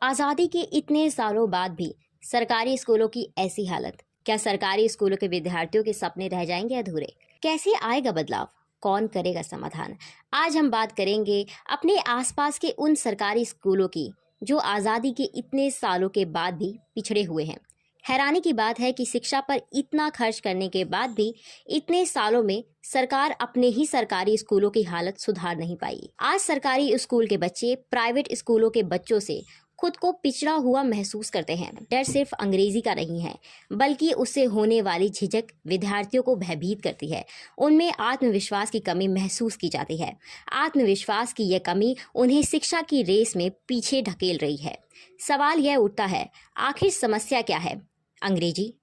आज़ादी के इतने सालों बाद भी सरकारी स्कूलों की ऐसी हालत। क्या सरकारी स्कूलों के विद्यार्थियों के सपने रह जाएंगे अधूरे? कैसे आएगा बदलाव? कौन करेगा समाधान? आज हम बात करेंगे अपने आसपास के उन सरकारी स्कूलों की जो आज़ादी के इतने सालों के बाद भी पिछड़े हुए हैं। हैरानी की बात है कि शिक्षा पर इतना खर्च करने के बाद भी इतने सालों में सरकार अपने ही सरकारी स्कूलों की हालत सुधार नहीं पाई। आज सरकारी स्कूल के बच्चे प्राइवेट स्कूलों के बच्चों से खुद को पिछड़ा हुआ महसूस करते हैं। डर सिर्फ अंग्रेजी का नहीं है, बल्कि उससे होने वाली झिझक विद्यार्थियों को भयभीत करती है। उनमें आत्मविश्वास की कमी महसूस की जाती है। आत्मविश्वास की यह कमी उन्हें शिक्षा की रेस में पीछे ढकेल रही है। सवाल यह उठता है, आखिर समस्या क्या है? अंग्रेजी,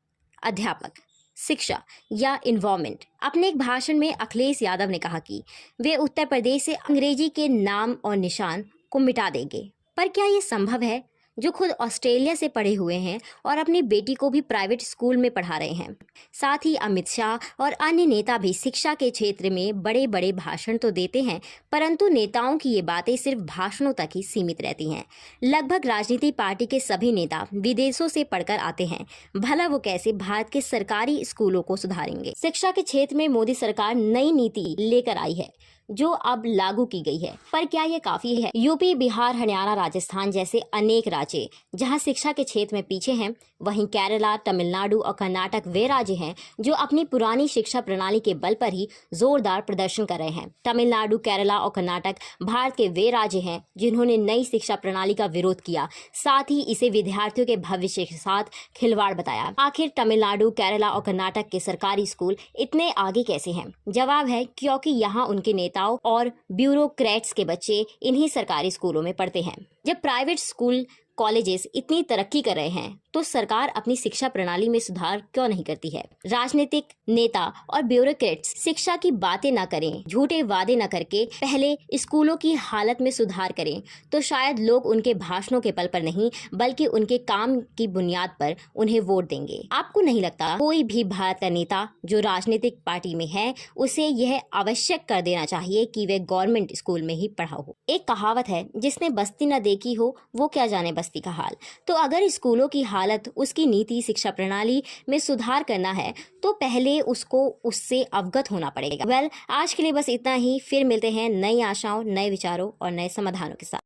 अध्यापक, शिक्षा या इन्वायरमेंट? अपने एक भाषण में अखिलेश यादव ने कहा कि वे उत्तर प्रदेश से अंग्रेजी के नाम और निशान को मिटा देंगे। पर क्या ये संभव है, जो खुद ऑस्ट्रेलिया से पढ़े हुए हैं और अपनी बेटी को भी प्राइवेट स्कूल में पढ़ा रहे हैं? साथ ही अमित शाह और अन्य नेता भी शिक्षा के क्षेत्र में बड़े बड़े भाषण तो देते हैं, परंतु नेताओं की ये बातें सिर्फ भाषणों तक ही सीमित रहती हैं। लगभग राजनीति पार्टी के सभी नेता विदेशों से पढ़कर आते हैं। भला वो कैसे भारत के सरकारी स्कूलों को सुधारेंगे? शिक्षा के क्षेत्र में मोदी सरकार नई नीति लेकर आई है जो अब लागू की गई है, पर क्या ये काफी है? यूपी, बिहार, हरियाणा, राजस्थान जैसे अनेक राज्य जहां शिक्षा के क्षेत्र में पीछे हैं, वहीं केरला, तमिलनाडु और कर्नाटक वे राज्य हैं जो अपनी पुरानी शिक्षा प्रणाली के बल पर ही जोरदार प्रदर्शन कर रहे हैं। तमिलनाडु, केरला और कर्नाटक भारत के वे राज्य हैं जिन्होंने नई शिक्षा प्रणाली का विरोध किया, साथ ही इसे विद्यार्थियों के भविष्य के साथ खिलवाड़ बताया। आखिर तमिलनाडु, केरला और कर्नाटक के सरकारी स्कूल इतने आगे कैसे हैं? जवाब है, क्योंकि यहाँ उनके नेताओं और ब्यूरोक्रेट्स के बच्चे इन्हीं सरकारी स्कूलों में पढ़ते हैं। जब प्राइवेट स्कूल कॉलेजेस इतनी तरक्की कर रहे हैं तो सरकार अपनी शिक्षा प्रणाली में सुधार क्यों नहीं करती है? राजनीतिक नेता और ब्यूरोक्रेट्स शिक्षा की बातें न करें, झूठे वादे न करके पहले स्कूलों की हालत में सुधार करें, तो शायद लोग उनके भाषणों के बल पर नहीं बल्कि उनके काम की बुनियाद पर उन्हें वोट देंगे। आपको नहीं लगता कोई भी भारत का नेता जो राजनीतिक पार्टी में है उसे यह आवश्यक कर देना चाहिए कि वे गवर्नमेंट स्कूल में ही पढ़ा हो? एक कहावत है, जिसने बस्ती न देखी हो वो क्या जाने बस्ती का हाल। तो अगर स्कूलों की हालत, उसकी नीति, शिक्षा प्रणाली में सुधार करना है तो पहले उसको उससे अवगत होना पड़ेगा। आज के लिए बस इतना ही। फिर मिलते हैं नई आशाओं, नए विचारों और नए समाधानों के साथ।